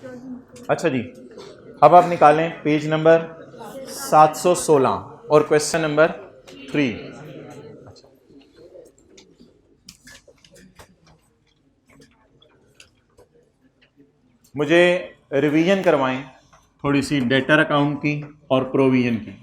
अच्छा जी, अब आप निकालें पेज नंबर 716 और क्वेश्चन नंबर 3। मुझे रिवीजन करवाएं थोड़ी सी डेटर अकाउंट की और प्रोविजन की।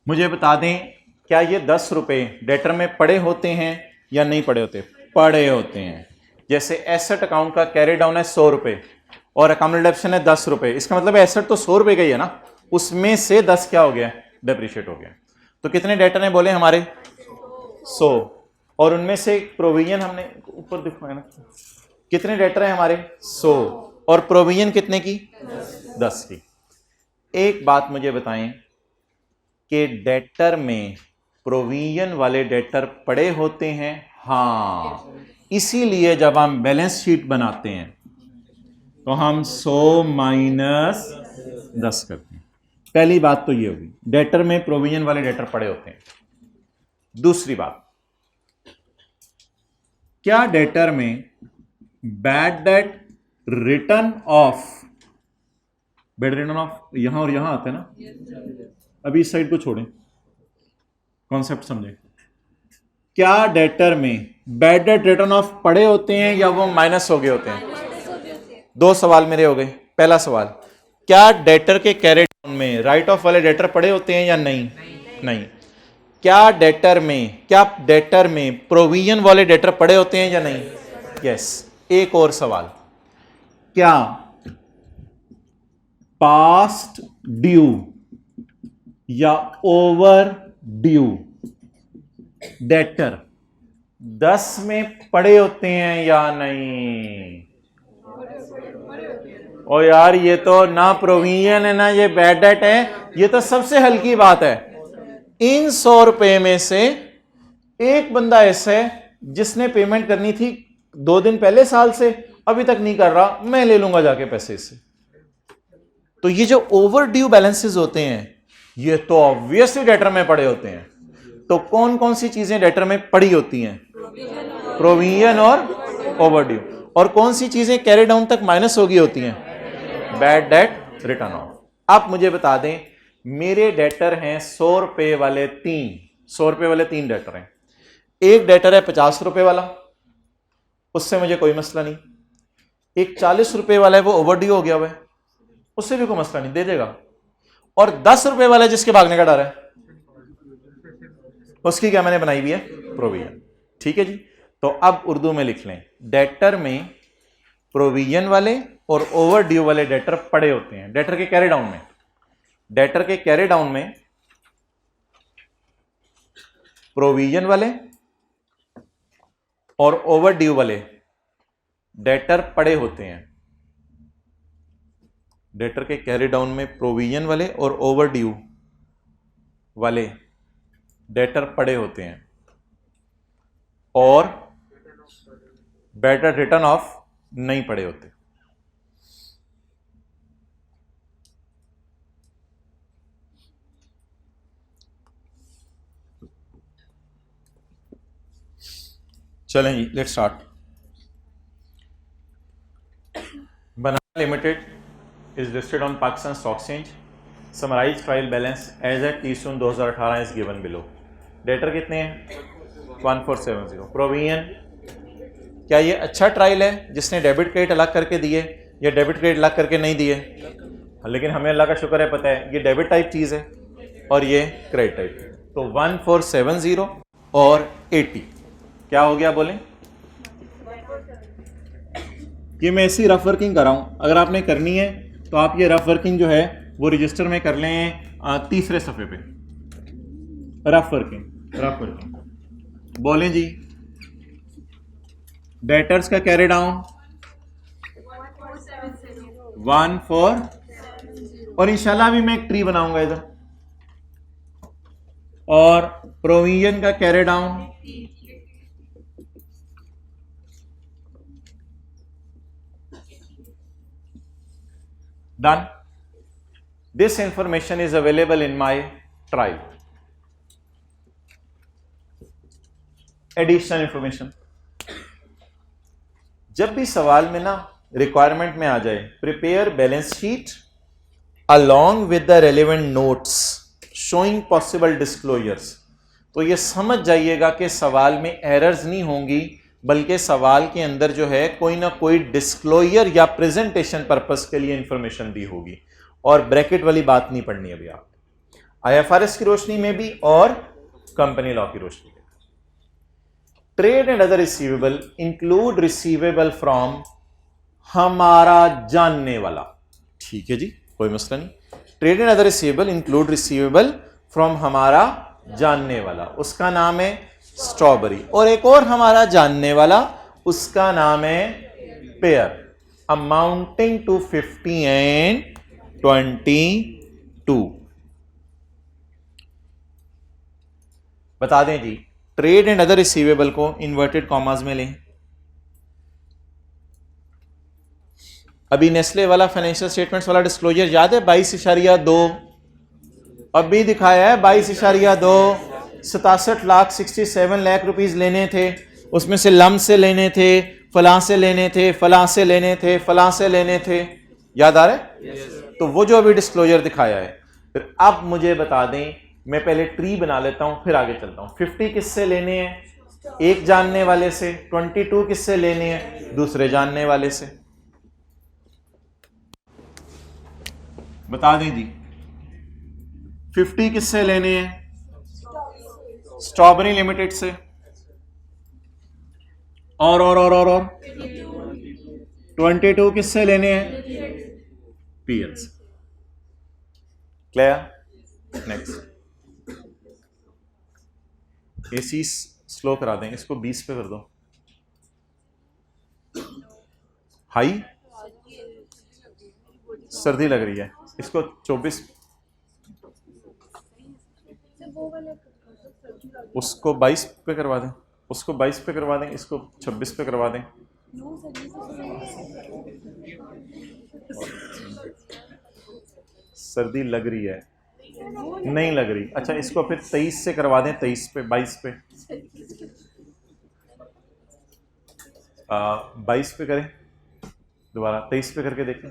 मुझे बता दें, क्या ये 10 रुपए डेटर में पड़े होते हैं या नहीं पड़े होते? पड़े होते हैं। जैसे एसेट अकाउंट का कैरी डाउन है 100 रुपए और अकाउंट डिडक्शन है 10 रुपए, इसका मतलब एसेट तो 100 रुपए का ही है ना, उसमें से 10 क्या हो गया? डेप्रिशिएट हो गया। तो कितने डेटर ने बोले हमारे? 100। और उनमें से प्रोविजन हमने ऊपर दिखाया ना, कितने डेटर है हमारे? 100। और प्रोविजन कितने की? 10 की। एक बात मुझे बताएं कि डेटर में प्रोविजन वाले डेटर पड़े होते हैं? हाँ, इसीलिए जब हम बैलेंस शीट बनाते हैं तो हम 100 माइनस 10 करते हैं। पहली बात तो ये होगी, डेटर में प्रोविजन वाले डेटर पड़े होते हैं। दूसरी बात, क्या डेटर में bad debt written of, bad return of यहां और यहां आते हैं ना, अभी इस साइड को छोड़ें, कॉन्सेप्ट समझें। क्या डेटर में बैड डेट रिटर्न ऑफ पड़े होते हैं या वो माइनस हो गए होते हैं? दो सवाल मेरे हो गए। पहला सवाल, क्या डेटर के कैरी डाउन में राइट ऑफ वाले डेटर पड़े होते हैं या नहीं? नहीं। क्या डेटर में प्रोविजन वाले डेटर पड़े होते हैं या नहीं? यस। एक और सवाल, क्या पास्ट ड्यू या ओवर ड्यू डेटर 10 में पड़े होते हैं या नहीं? ओ यार, ये तो ना प्रोविजन है ना ये बैड डेट है, ये तो सबसे हल्की बात है। इन 100 रुपए में से एक बंदा ऐसा है जिसने पेमेंट करनी थी 2 दिन पहले साल से, अभी तक नहीं कर रहा, मैं ले लूंगा जाके पैसे इससे। तो ये जो ओवर ड्यू बैलेंसेस होते हैं ये तो ऑब्वियसली डेटर में पड़े होते हैं। तो कौन कौन सी चीजें डेटर में पड़ी होती हैं? प्रोविजन और ओवर ड्यू। और कौन सी चीजें कैरी डाउन तक माइनस हो गई होती हैं? Bad debt written of. आप मुझे बता दें, मेरे डेटर हैं 100 रुपए वाले 3 डेटर हैं। एक डेटर है 50 रुपए वाला, उससे मुझे कोई मसला नहीं। एक 40 रुपए वाला है, वो ओवरड्यू हो गया हुआ है, उससे भी कोई मसला नहीं, दे देगा। और 10 रुपए वाला है जिसके भागने का डर है, उसकी क्या मैंने बनाई हुई है? प्रोविजन। ठीक है जी। तो अब उर्दू में लिख लें, डेटर में प्रोविजन वाले और ओवर ड्यू वाले डेटर पड़े होते हैं। डेटर के कैरी डाउन में प्रोविजन वाले और ओवर ड्यू वाले डेटर पड़े होते हैं। डेटर के कैरी डाउन में प्रोविजन वाले और ओवर ड्यू वाले डेटर पड़े होते हैं और बैड डेट रिटर्न ऑफ नहीं पड़े होते। चलें जी, let's start. Banana limited is listed on Pakistan stock exchange. Summarise trial balance as at 30 June 2018 is given below. Debtor कितने हैं? 1470। प्रोविजन, क्या ये अच्छा ट्रायल है जिसने डेबिट क्रेडिट अलग करके दिए या डेबिट क्रेडिट अलग करके नहीं दिए? लेकिन हमें अल्लाह का शुक्र है, पता है ये डेबिट टाइप चीज़ है और ये क्रेडिट टाइप। तो 1470 और 80 क्या हो गया बोलें? ये मैं ऐसी रफ वर्किंग कर रहा हूँ, अगर आपने करनी है तो आप ये रफ वर्किंग जो है वो रजिस्टर में कर लें, तीसरे सफ़े पे रफ वर्किंग बोलें जी। डेटर्स का कैरी डाउन 14, और इंशाल्लाह अभी मैं एक ट्री बनाऊंगा इधर। और प्रोविजन का carry down 10। This information is available in my trial. Additional information, जब भी सवाल में ना रिक्वायरमेंट में आ जाए prepare balance sheet along with the relevant notes showing possible disclosures, तो ये समझ जाइएगा कि सवाल में एरर्स नहीं होंगी, बल्कि सवाल के अंदर जो है कोई ना कोई डिस्क्लोजर या प्रेजेंटेशन पर्पस के लिए इंफॉर्मेशन दी होगी। और ब्रैकेट वाली बात नहीं पढ़नी अभी आप, IFRS की रोशनी में भी और कंपनी लॉ की रोशनी में। Trade and other receivable include receivable from हमारा जानने वाला, ठीक है जी, कोई मसला नहीं। Trade and other receivable include receivable from हमारा जानने वाला, उसका नाम है स्ट्रॉबेरी। और एक और हमारा जानने वाला, उसका नाम है पेयर, अमाउंटिंग टू 50 एंड 22। बता दें जी, ट्रेड एंड अदर रिसीवेबल को इन्वर्टेड कॉमास में लें। अभी नेस्ले वाला फाइनेंशियल स्टेटमेंट्स वाला डिस्क्लोजर याद है, 22.2 अभी दिखाया है 22.2, 67,67 लाख रुपीस लेने थे, उसमें से लम से लेने थे, फलां से लेने थे, फलां से लेने थे, फलां से लेने थे, याद आ रहा है? तो वो जो अभी डिस्क्लोजर दिखाया है, फिर अब मुझे बता दें, मैं पहले ट्री बना लेता हूं फिर आगे चलता हूं। 50 किससे लेने हैं? एक जानने वाले से। 22 किससे लेने हैं? दूसरे जानने वाले से। बता दें जी, 50 किससे लेने हैं? स्ट्रॉबेरी लिमिटेड से। और 22 किससे लेने हैं? PL से। क्लियर? नेक्स्ट, AC स्लो करा दें, इसको 20 पे कर दो। हाई सर्दी लग रही है, इसको 24, उसको 22 पे करवा दें, उसको 22 पे करवा दें, इसको 26 पे करवा दें। सर्दी लग रही है, नहीं लग रही, अच्छा इसको फिर 23 से करवा दें, 23 पे, 22 पे, 22 पे करें, दोबारा 23 पे करके देखें।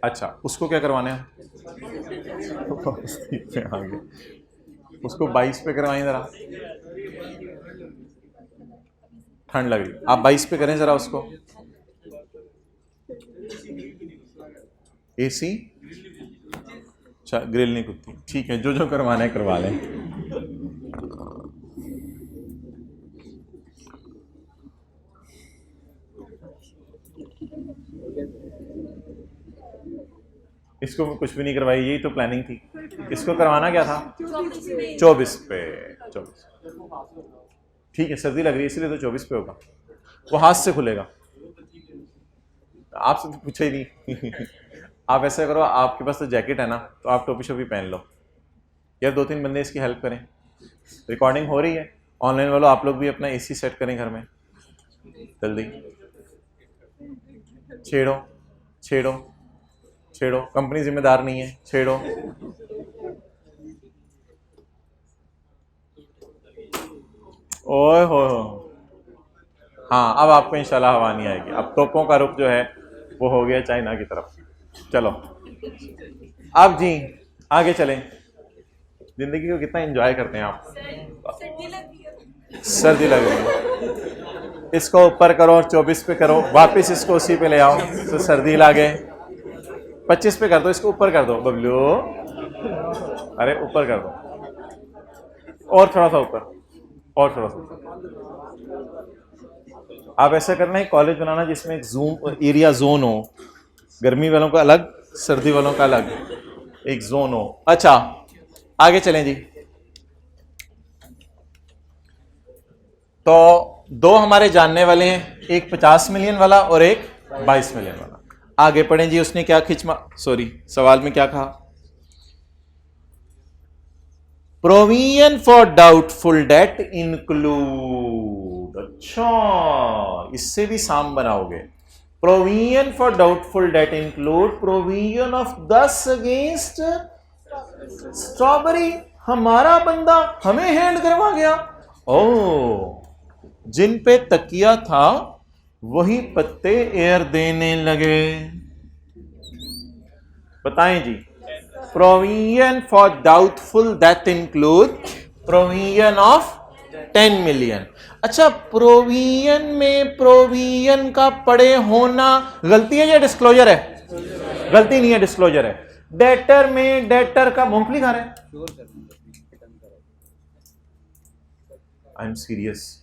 अच्छा, उसको क्या करवाना है? आगे उसको 22 पे करवाएं जरा, ठंड लग रही, आप 22 पे करें जरा उसको। AC, अच्छा ग्रिल नहीं कुत्ती, ठीक है, जो जो करवाना है करवा लें। इसको कुछ भी नहीं करवाई, यही तो प्लानिंग थी। इसको करवाना क्या था? 24 पे, 24, ठीक है, सर्दी लग रही है इसलिए तो 24 पे होगा, वो हाथ से खुलेगा। आपसे तो पूछा ही नहीं। आप ऐसा करो, आपके पास तो जैकेट है ना, तो आप टोपी शोपी पहन लो यार, 2-3 बंदे इसकी हेल्प करें। रिकॉर्डिंग हो रही है ऑनलाइन वालों, आप लोग भी अपना AC सेट करें घर में, जल्दी छेड़ो छेड़ो छेड़ो, कंपनी जिम्मेदार नहीं है, छेड़ो। ओए हो, हाँ अब आपको इंशाल्लाह हवा नहीं आएगी। अब तोपों का रुख जो है वो हो गया चाइना की तरफ। चलो अब जी आगे चलें। जिंदगी को कितना एंजॉय करते हैं आप? सर्दी लग रही है, इसको ऊपर करो और 24 पे करो, वापस इसको उसी पे ले आओ तो सर्दी लागे। 25 पे कर दो, इसको ऊपर कर दो बबलू, अरे ऊपर कर दो, और थोड़ा सा ऊपर, और थोड़ा सा ऊपर। आप ऐसा करना है, कॉलेज बनाना जिसमें एक जूम एरिया जोन हो, गर्मी वालों का अलग, सर्दी वालों का अलग एक जोन हो। अच्छा आगे चलें जी। तो दो हमारे जानने वाले हैं, एक 50 मिलियन वाला और एक 22 मिलियन वाला। आगे पढ़ें जी, उसने क्या सवाल में क्या कहा? Provision for doubtful date include, अच्छा इससे भी साम बनाओगे। Provision for doubtful date include provision of दस अगेंस्ट स्ट्रॉबेरी, हमारा बंदा हमें हैंड करवा गया। ओ, जिन पे तकिया था वही पत्ते एयर देने लगे। बताएं जी। Provision for doubtful that include provision of 10 million. अच्छा, प्रोविजन में प्रोविजन का पड़े होना गलती है या डिस्क्लोजर है? गलती नहीं है, डिस्क्लोजर है। डेटर में डेटर का, मूंगफली खा रहे हैं? I am serious.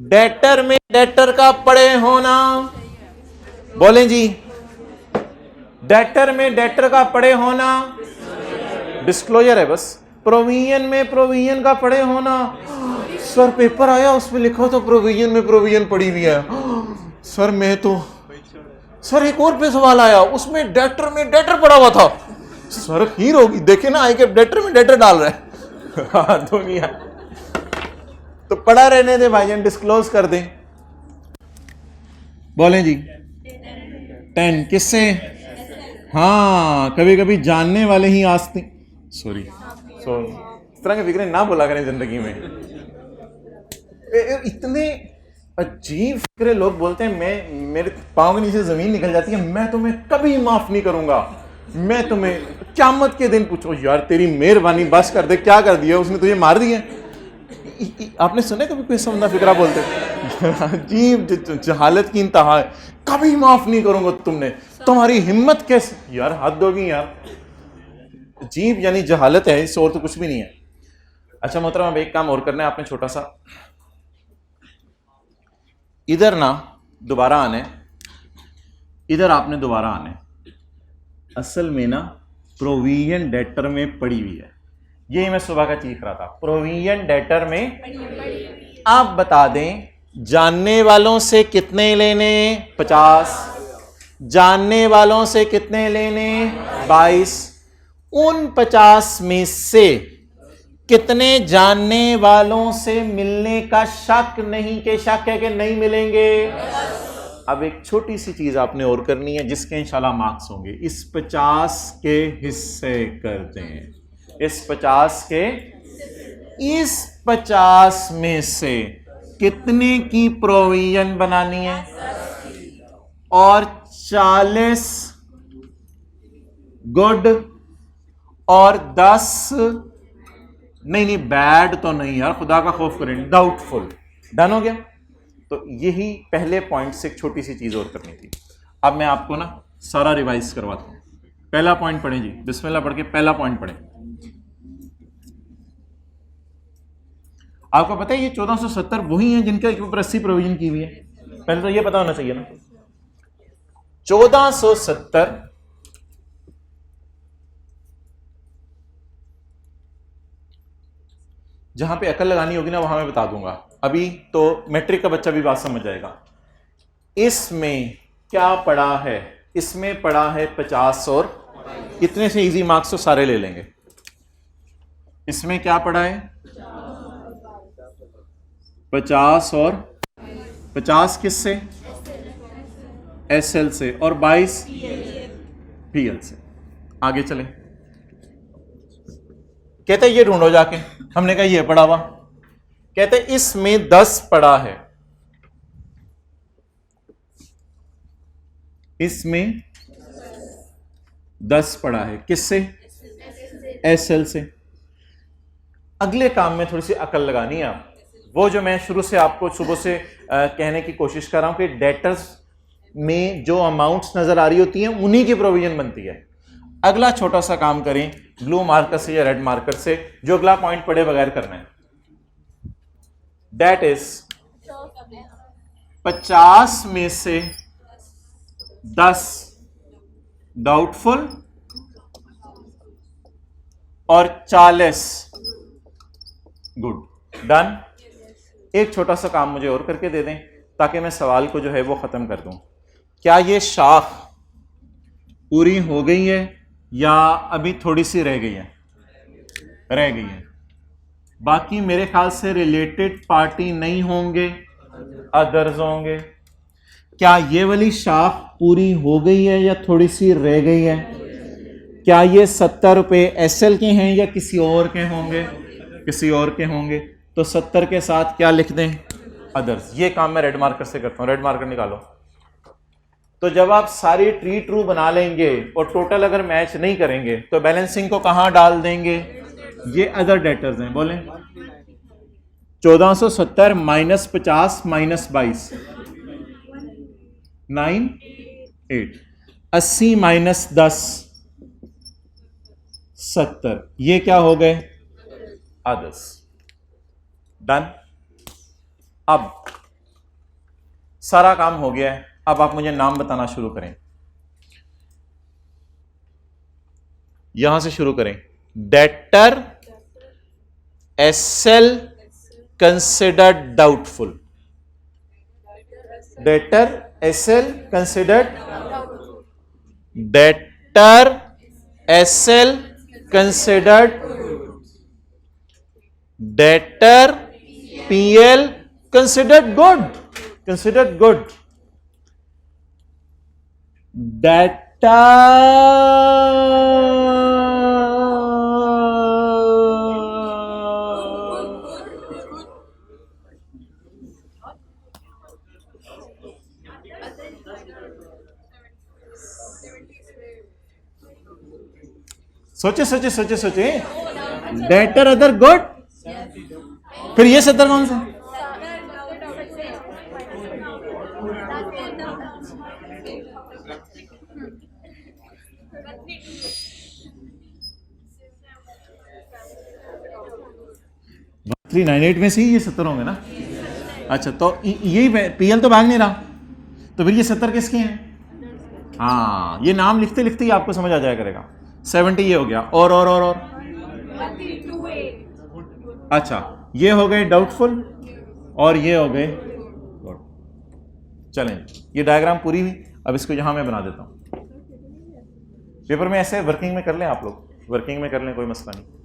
डेटर में डेटर का पड़े होना, बोलें जी। डेटर में डेटर का पड़े होना डिस्क्लोजर है बस। प्रोविजन में प्रोविजन का पड़े होना, सर पेपर आया उसमें लिखा था प्रोविजन में प्रोविजन पड़ी हुई है। सर मैं तो, सर एक और पे सवाल आया उसमें डेटर में डेटर पड़ा हुआ था। सर खीर होगी, देखे ना, आई के डेटर में डेटर डाल रहा है। हाँ दुनिया, तो पड़ा रहने दे भाईजान, डिस्क्लोज कर दें। बोलें जी। 10 किससे? हाँ, कभी कभी जानने वाले ही आस्ती, सॉरी इस तरह के फिक्रे ना बोला करें जिंदगी में। इतने अजीब फिक्रे लोग बोलते हैं, मैं, मेरे पाँव के नीचे जमीन निकल जाती है, मैं तुम्हें कभी माफ नहीं करूंगा, मैं तुम्हें क़यामत के दिन पूछो। यार तेरी मेहरबानी, बस कर दे, क्या कर दिया उसने, तुझे मार दिया? आपने सुना कभी कोई समझा फिक्रा बोलते? अजीब जहालत की इंतहा है। कभी माफ नहीं करूंगा तुमने, तुम्हारी हिम्मत कैसे? यार हद होगी यार, अजीब यानी जहालत है, इससे और तो कुछ भी नहीं है। अच्छा मोहतरम, अब एक काम और करना है आपने, छोटा सा। इधर ना दोबारा आने, इधर आपने दोबारा आने। असल में ना प्रोविजन डेटर में पड़ी हुई है, यही मैं सुबह का चीख रहा था, प्रोविजन डेटर में। आप बता दें जानने वालों से कितने लेने? 50। जानने वालों से कितने लेने? 22। उन 50 में से कितने जानने वालों से मिलने का शक नहीं, के शक है कि नहीं मिलेंगे? अब एक छोटी सी चीज आपने और करनी है जिसके इंशाल्लाह मार्क्स होंगे। इस 50 के हिस्से कर दें, इस 50 के, इस 50 में से कितने की प्रोविजन बनानी है? और 40 गुड और 10 नहीं बैड तो नहीं यार, खुदा का खौफ करें, डाउटफुल। डन हो गया? तो यही पहले पॉइंट से एक छोटी सी चीज और करनी थी। अब मैं आपको ना सारा रिवाइज करवाता हूं। पहला पॉइंट पढ़ें जी, बिस्मिल्लाह पढ़ के पहला पॉइंट पढ़ें। आपको पता है ये 1470 वही है जिनके ऊपर 80 प्रोविजन की हुई है? पहले तो ये पता होना चाहिए ना। 1470 जहां पे अकल लगानी होगी ना वहां मैं बता दूंगा, अभी तो मैट्रिक का बच्चा भी बात समझ जाएगा। इसमें क्या पड़ा है? इसमें पड़ा है 50 और इतने से इजी मार्क्स तो सारे ले लेंगे। इसमें क्या पड़ा है? 50 और 50 किससे? एसएल से, और 22 पीएल से। आगे चले, कहते ये ढूंढो जाके। हमने कहा ये पड़ा हुआ, कहते इसमें 10 पड़ा है, इसमें 10 पड़ा है, किससे? एसएल से। अगले काम में थोड़ी सी अकल लगानी है आप, वो जो मैं शुरू से आपको सुबह से कहने की कोशिश कर रहा हूं कि डेटर्स में जो अमाउंट्स नजर आ रही होती हैं उन्हीं की प्रोविजन बनती है। अगला छोटा सा काम करें ब्लू मार्कर से या रेड मार्कर से, जो अगला पॉइंट पढ़े बगैर करना है। दैट इज 50 में से 10 डाउटफुल और 40 गुड। डन। एक छोटा सा काम मुझे और करके दे दें ताकि मैं सवाल को जो है वो खत्म कर दूं। क्या ये शाख पूरी हो गई है या अभी थोड़ी सी रह गई है? रह गई है। बाकी मेरे ख्याल से रिलेटेड पार्टी नहीं होंगे, अदर्स होंगे। क्या ये वाली शाख पूरी हो गई है या थोड़ी सी रह गई है? क्या ये 70 रुपए एसएल के हैं या किसी और के होंगे? किसी और के होंगे। तो 70 के साथ क्या लिख दें? अदर्स। ये काम मैं रेड मार्कर से करता हूं। रेड मार्कर निकालो। तो जब आप सारी ट्री ट्रू बना लेंगे और टोटल अगर मैच नहीं करेंगे तो बैलेंसिंग को कहां डाल देंगे? ये अदर डेटर्स हैं। बोलें 1470 माइनस 50 माइनस 22 9 8 80 माइनस 10 70। ये क्या हो गए? अदर्स। डन। अब सारा काम हो गया है। अब आप मुझे नाम बताना शुरू करें। यहां से शुरू करें। Debtor SL considered doubtful. Debtor SL considered. Debtor SL considered. Debtor PL considered good. Considered good. Debtor सोचे सोचे सोचे सोचे। Debtor other good. फिर ये 70 कौन सा? थ्री 98 में से ही ये 70 होंगे ना। अच्छा, तो यही पीएल तो भाग नहीं रहा, तो फिर ये 70 किसके हैं? हाँ, ये नाम लिखते लिखते ही आपको समझ आ जाया करेगा। 70 ये हो गया। और अच्छा, ये हो गए डाउटफुल और ये हो गए गुड। चलें, ये डायग्राम पूरी हुई। अब इसको यहां मैं बना देता हूं। पेपर में ऐसे वर्किंग में कर लें आप लोग, वर्किंग में कर लें, कोई मसला नहीं।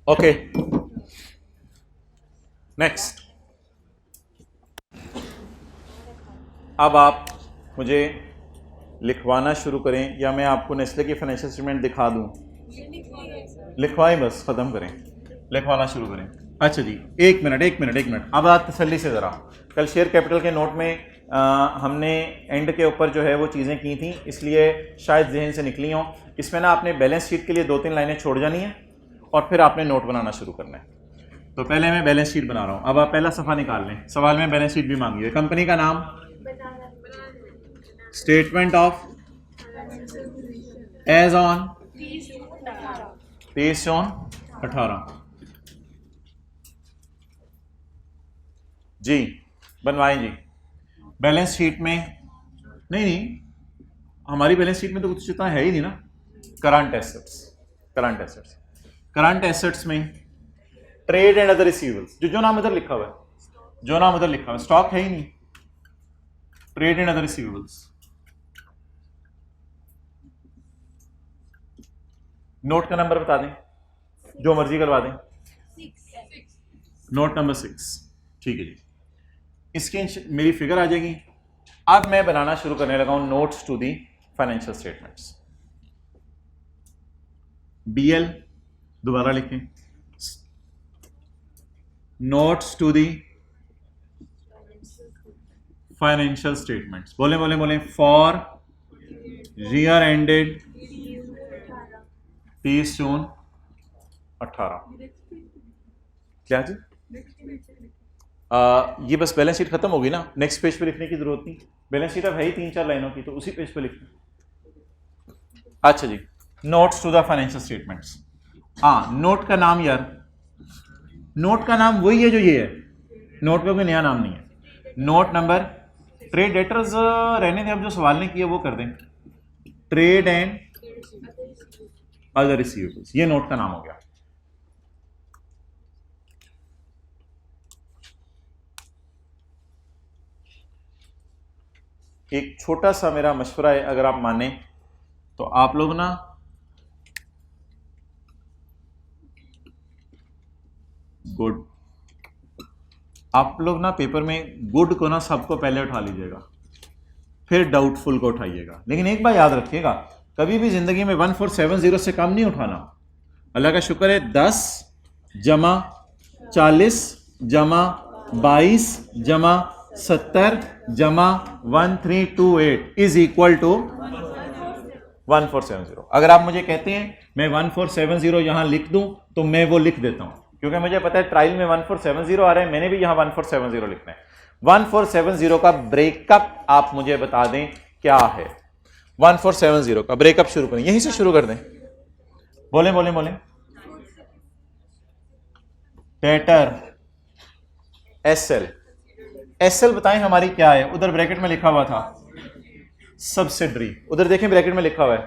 Okay, next. अब आप मुझे लिखवाना शुरू करें या मैं आपको नेस्ले की फाइनेंशियल स्टेटमेंट दिखा दूं? लिखवाएं, बस ख़त्म करें, लिखवाना शुरू करें। अच्छा जी, एक मिनट। अब आप तसल्ली से ज़रा, कल शेयर कैपिटल के नोट में हमने एंड के ऊपर जो है वो चीज़ें की थी, इसलिए शायद जहन से निकली हों। इसमें ना आपने बैलेंस शीट के लिए 2-3 लाइनें छोड़ जानी है और फिर आपने नोट बनाना शुरू करना है। तो पहले मैं बैलेंस शीट बना रहा हूँ। अब आप पहला सफ़ा निकाल लें। सवाल में बैलेंस शीट भी मांगी है। कंपनी का नाम, स्टेटमेंट ऑफ एज ऑन 23/18 जी, बनवाएं जी। बैलेंस शीट में नहीं, हमारी बैलेंस शीट में तो कुछ इतना है ही नहीं ना। करंट एसेट्स में ट्रेड एंड अदर रिसीवेबल्स, जो नाम इधर लिखा हुआ है, स्टॉक है ही नहीं। Trade and other receivables, note का नंबर बता दें, जो मर्जी करवा दें। 6। नोट नंबर 6, ठीक है जी। इसकी मेरी फिगर आ जाएगी। अब मैं बनाना शुरू करने लगा हूं notes to the financial statements. BL दोबारा लिखें, notes to the financial statements. बोले फॉर ईयर एंडेड 30 जून 18। क्या जी? ये बस बैलेंस शीट खत्म होगी ना, नेक्स्ट पेज पे लिखने की जरूरत नहीं, बैलेंस शीट अब है ही 3-4 लाइनों की, तो उसी पेज पे लिखना। अच्छा जी, notes to the financial statements. हाँ, नोट का नाम यार, नोट का नाम वही है जो ये है, नोट का कोई नया नाम नहीं है। नोट नंबर, ट्रेड डेटर्स रहने दें, अब जो सवाल ने किया वो कर दें, ट्रेड एंड अदर रिसीवेबल्स, ये नोट का नाम हो गया। एक छोटा सा मेरा मशवरा है, अगर आप माने तो आप लोग ना गुड, आप लोग ना पेपर में गुड को ना सबको पहले उठा लीजिएगा, फिर डाउटफुल को उठाइएगा। लेकिन एक बात याद रखिएगा, कभी भी जिंदगी में 1470 से कम नहीं उठाना। अल्लाह का शुक्र है 10 जमा 40 जमा 22 जमा 70 जमा 1328 इज इक्वल टू 1470। अगर आप मुझे कहते हैं मैं 1470 यहां लिख दूं तो मैं वो लिख देता हूं, क्योंकि मुझे पता है ट्रायल में 1470 आ रहा है, मैंने भी यहां 1470 लिखना है। 1470 का ब्रेकअप आप मुझे बता दें क्या है। 1470 का ब्रेकअप शुरू करें, यहीं से शुरू कर दें, बोले बोले बोले। डेटर एसएल, एसएल बताएं हमारी क्या है, उधर ब्रैकेट में लिखा हुआ था सब्सिडरी, उधर देखें ब्रैकेट में लिखा हुआ है।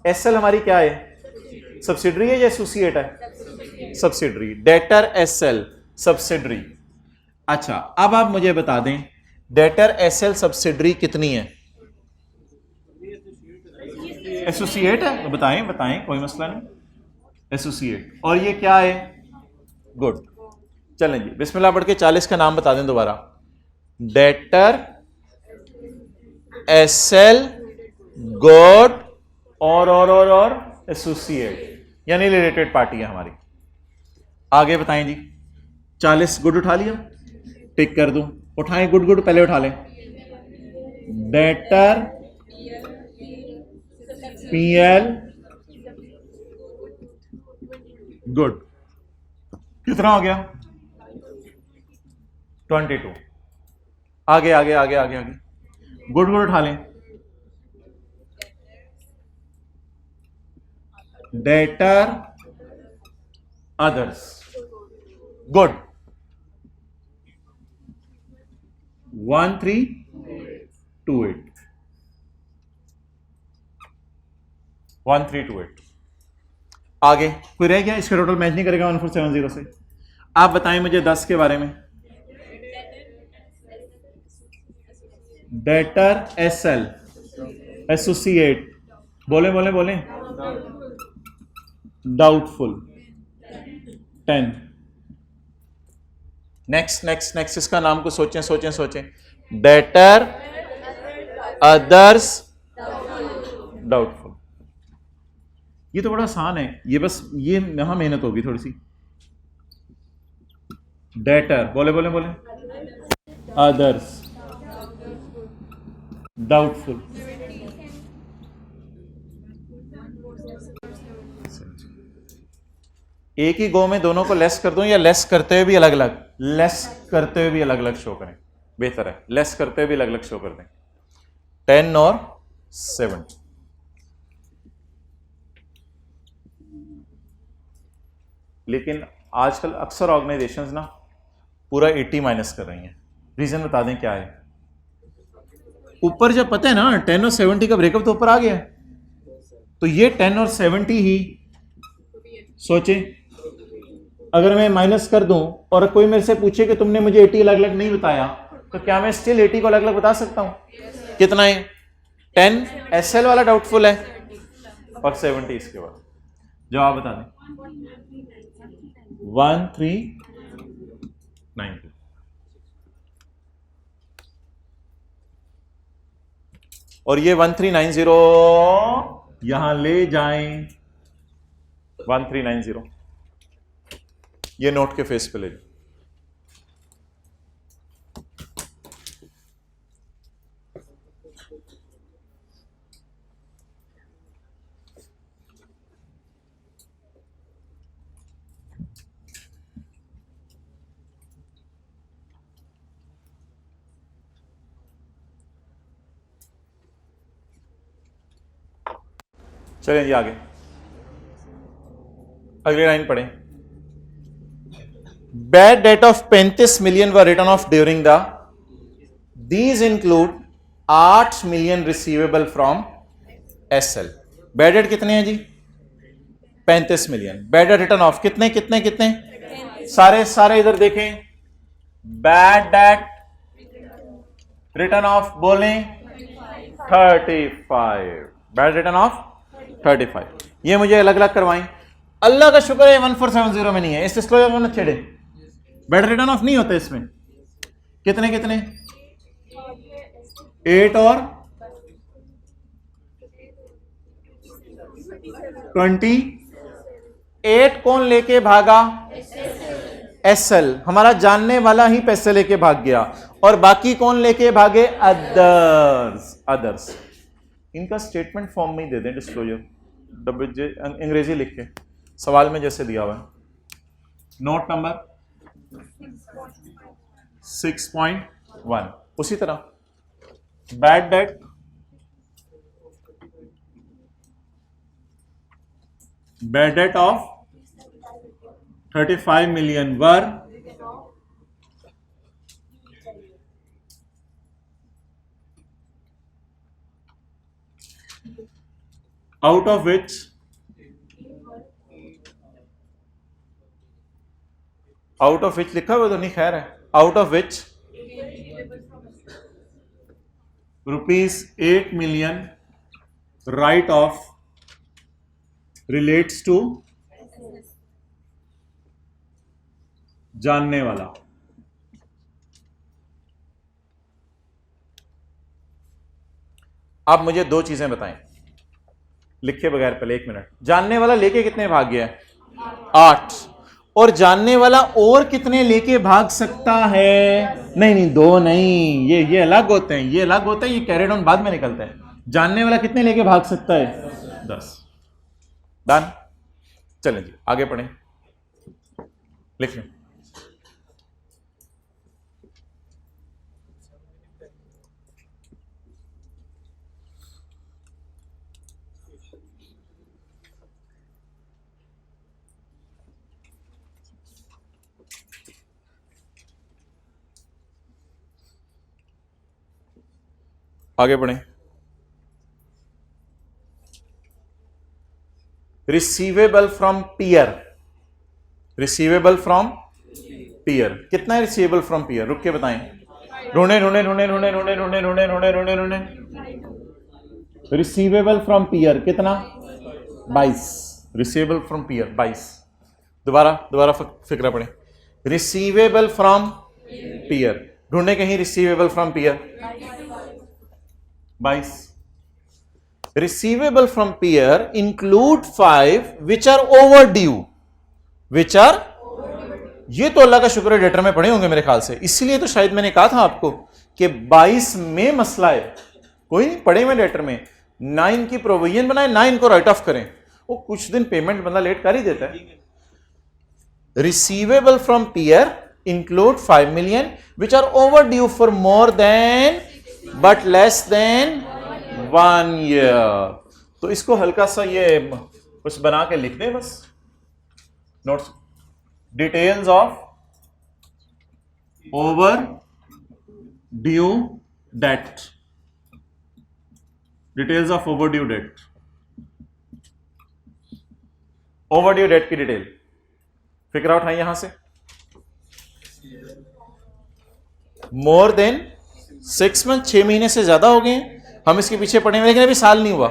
एसएल हमारी क्या है, सब्सिडरी है या एसोसिएट है, सब्सिडरी। Debtor SL subsidiary. अच्छा, अब आप मुझे बता दें डेटर एसएल सब्सिडरी कितनी है, एसोसिएट है, तो बताएं बताएं, कोई मसला नहीं, एसोसिएट। और ये क्या है, गुड। चलें जी, बिस्मिल्लाह पढ़ के 40 का नाम बता दें दोबारा। डेटर एसएल गुड और एसोसिएट, यानी रिलेटेड पार्टी है हमारी। आगे बताएं जी, 40 गुड उठा लिया, टिक कर दूं, उठाएं गुड गुड पहले उठा लें। डेटर पीएल गुड, कितना हो गया 22। आगे आगे आगे आगे आगे, गुड गुड उठा लें। Debtor others good 1328, 1328। आगे कोई रह गया, इसका टोटल मैच नहीं करेगा 1470 से। आप बताएं मुझे 10 के बारे में। डेटर एसएल एसोसिएट, बोले बोले बोले, डाउटफुल 10। नेक्स्ट नेक्स्ट नेक्स्ट, इसका नाम को सोचें सोचें सोचें। डेटर अदर्स डाउटफुल, ये तो बड़ा आसान है, ये बस ये यहां मेहनत होगी थोड़ी सी। डेटर बोले बोले बोले, अदर्स डाउटफुल। एक ही गो में दोनों को लेस कर दूं या लेस करते हुए भी अलग अलग, लेस करते हुए भी अलग अलग शो करें, बेहतर है लेस करते हुए भी अलग अलग शो कर दें। 10 और 7। लेकिन आजकल अक्सर ऑर्गेनाइजेशंस ना पूरा 80 माइनस कर रही हैं। रीजन बता दें क्या है। ऊपर जब पता है ना 10 और 70 का ब्रेकअप तो ऊपर आ गया, तो ये 10 और 70 ही सोचे। अगर मैं माइनस कर दूं और कोई मेरे से पूछे कि तुमने मुझे 80 अलग अलग नहीं बताया, तो क्या मैं स्टिल 80 को अलग अलग बता सकता हूं? कितना है? 10 एसएल वाला डाउटफुल है और 70 इसके बाद। जवाब बता दें। 1390। और ये 1390 यहां ले जाएं, 1390 ये नोट के फेस पे ले जाएं। चलें जी आगे, अगली लाइन पढ़ें। Bad debt of 35 million were written off during the, these include 8 million receivable from SL. Bad debt कितने हैं जी? 35 million. Bad debt written off कितने कितने कितने? सारे सारे इधर देखें। बैड डेट रिटर्न ऑफ बोलें 35। Bad return of 35। ये मुझे अलग अलग करवाएं। अल्लाह का शुक्र है 1470 में नहीं है, इस डिस्क्लोजर को न छेड़े। बैड रिटर्न ऑफ नहीं होता इसमें। कितने कितने? 8 और 28। कौन लेके भागा? एसएल। हमारा जानने वाला ही पैसे लेके भाग गया, और बाकी कौन लेके भागे? अदर्स। अदर्स इनका स्टेटमेंट फॉर्म में ही दे दें डिस्क्लोजर, अंग्रेजी लिख के, सवाल में जैसे दिया हुआ है। नोट नंबर 6.1 उसी तरह bad debt of 35 million were out of which लिखा हुआ तो नहीं, खैर है। out of which ₹8 million write off relates to जानने वाला। आप मुझे दो चीजें बताएं लिखे बगैर, पहले 1 मिनट। जानने वाला लेके कितने भाग गया? 8। और जानने वाला और कितने लेके भाग सकता है? नहीं नहीं, 2 नहीं, ये अलग होते हैं, ये अलग होता है, ये कैरिड ऑन बाद में निकलता है। जानने वाला कितने लेके भाग सकता है? 10। डन। चलें जी आगे पढ़ें, लिख लें। आगे बढ़ें। Receivable from peer. Receivable from peer कितना है? रिसीवेबल फ्रॉम पियर, रुक के बताएं। ढूंढे ढूंढे ढूंढे ढूंढे ढूंढे ढूंढे ढूंढे ढूंढे ढूंढे ढूंढे। रिसीवेबल फ्रॉम पियर कितना? 22। Receivable from peer 22। दोबारा फिक्रा पड़े। रिसीवेबल फ्रॉम पियर ढूंढे कहीं। Receivable from peer 22। Receivable from peer include 5 which are overdue. Which are, ये तो अल्लाह का शुक्र है डेटर में पढ़े होंगे मेरे ख्याल से, इसीलिए तो शायद मैंने कहा था आपको कि 22 में मसला है। कोई नहीं पढ़े में डेटर में 9 की प्रोविजन बनाए, 9 को राइट ऑफ करें। वो कुछ दिन पेमेंट बंदा लेट कर ही देता है। Receivable from peer include 5 million which are overdue for more than but less than 1 year. तो इसको हल्का सा ये कुछ बना के लिख दें बस। Notes, details of overdue debt. Details of overdue debt. Overdue debt की डिटेल फिक्र उठाएं यहां से। मोर देन 6 मंथ, 6 महीने से ज्यादा हो गए हम इसके पीछे पड़े हुए, लेकिन अभी साल नहीं हुआ।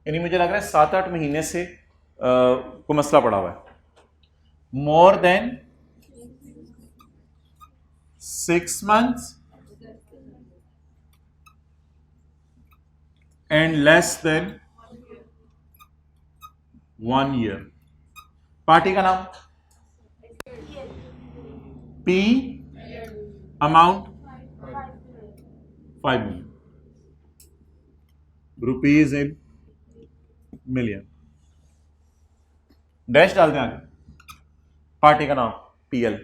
यानी मुझे लग रहा है 7-8 महीने से को मसला पड़ा हुआ है। More than 6 months and less than 1 year। Party का नाम P, amount 5 million, rupees in million. Dash डाल दें आगे। पार्टी का नाम PL।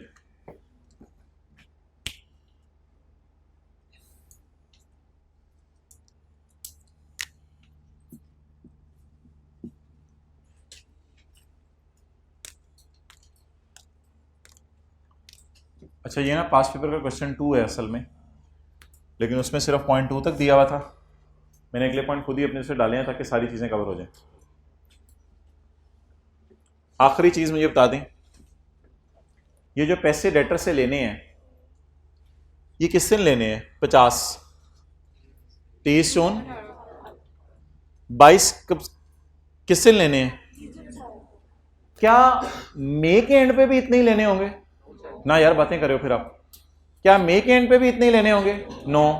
अच्छा ये ना पास्ट पेपर का क्वेश्चन 2 है असल में, लेकिन उसमें सिर्फ पॉइंट 2 तक दिया हुआ था। मैंने अगले पॉइंट खुद ही अपने से डाले हैं ताकि सारी चीज़ें कवर हो जाएं। आखिरी चीज़ मुझे बता दें, ये जो पैसे डेटर से लेने हैं ये किससे लेने हैं? 50 23 जून 22 किससे लेने हैं? क्या मे के एंड पे भी इतने ही लेने होंगे? ना यार बातें करो फिर आप। क्या मे के एंड पे भी इतने ही लेने होंगे? नो।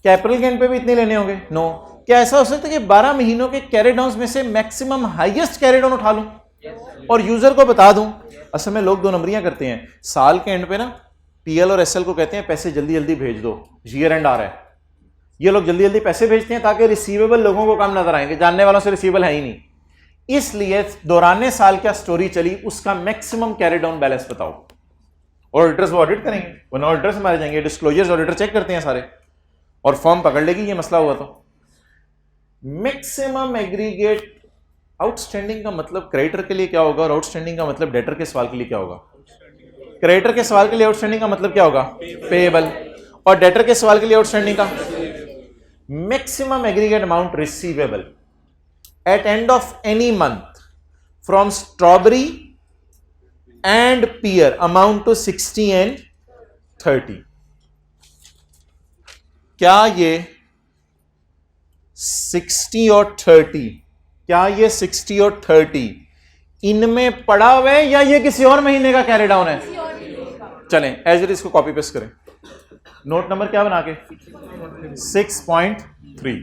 क्या अप्रैल के एंड पे भी इतने लेने होंगे? नो। क्या ऐसा हो सकता है कि 12 महीनों के कैरी डाउन में से मैक्सिमम हाईएस्ट कैरी डाउन उठा लूं और यूजर को बता दूं? असल में लोग 2 नंबरियां करते हैं। साल के एंड पे ना पीएल और एसएल को कहते हैं पैसे जल्दी जल्दी भेज दो, ईयर एंड आ रहा है। ये लोग जल्दी जल्दी पैसे भेजते हैं ताकि रिसीवेबल लोगों को कम नजर आएंगे, जानने वालों से रिसीवेबल है ही नहीं। इसलिए दौरान साल क्या स्टोरी चली, उसका मैक्सिमम कैरी डाउन बैलेंस बताओ। ऑडिटर्स वो ऑडिट करेंगे, वरना ऑडिटर्स मारे जाएंगे। डिस्क्लोजर्स ऑडिटर चेक करते हैं सारे, और फॉर्म पकड़ लेगी ये मसला हुआ तो। मैक्सिमम एग्रीगेट आउटस्टैंडिंग का मतलब क्रेडिटर के लिए क्या होगा, और आउटस्टैंडिंग का मतलब डेटर के सवाल के लिए क्या होगा? क्रेडिटर के सवाल के लिए आउटस्टैंडिंग का मतलब क्या होगा? पेएबल। और डेटर के सवाल के लिए आउटस्टैंडिंग का maximum aggregate amount receivable at end of any month from strawberry and pear amount to 60 and 30। क्या ये 60 और 30, क्या ये 60 और 30 इनमें पड़ा हुआ है या ये किसी और महीने का कैरी डाउन है? चलें एज इट इज को कॉपी पेस्ट करें। नोट नंबर क्या बना के 6.3।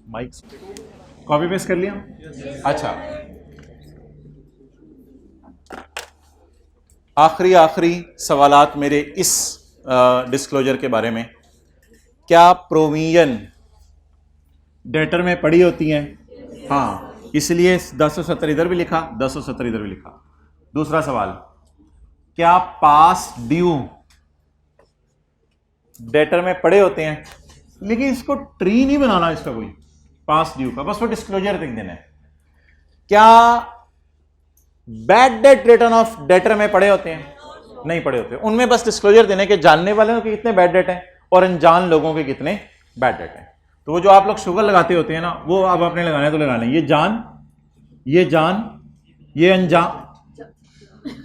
माइक कॉपी पेस्ट कर लिया? अच्छा, आखिरी सवालात मेरे इस डिस्क्लोजर के बारे में। क्या प्रोविजन डेटर में पड़ी होती हैं? हाँ, इसलिए 1070 इधर भी लिखा, 1070 इधर भी लिखा। दूसरा सवाल, क्या पास ड्यू डेटर में पड़े होते हैं? लेकिन इसको ट्री नहीं बनाना इसका कोई पास ड्यू का, बस वो डिस्क्लोजर लिख देना है। क्या bad debt written of debtor में पड़े होते हैं? नहीं पड़े होते। उनमें बस डिस्क्लोजर देने के जानने वालों के कितने बैड डेट हैं और अनजान लोगों के कितने बैड डेट हैं। तो वो जो आप लोग शुगर लगाते होते हैं ना, वो अब आपने लगाना है तो लगा लें। ये जान, ये अनजान,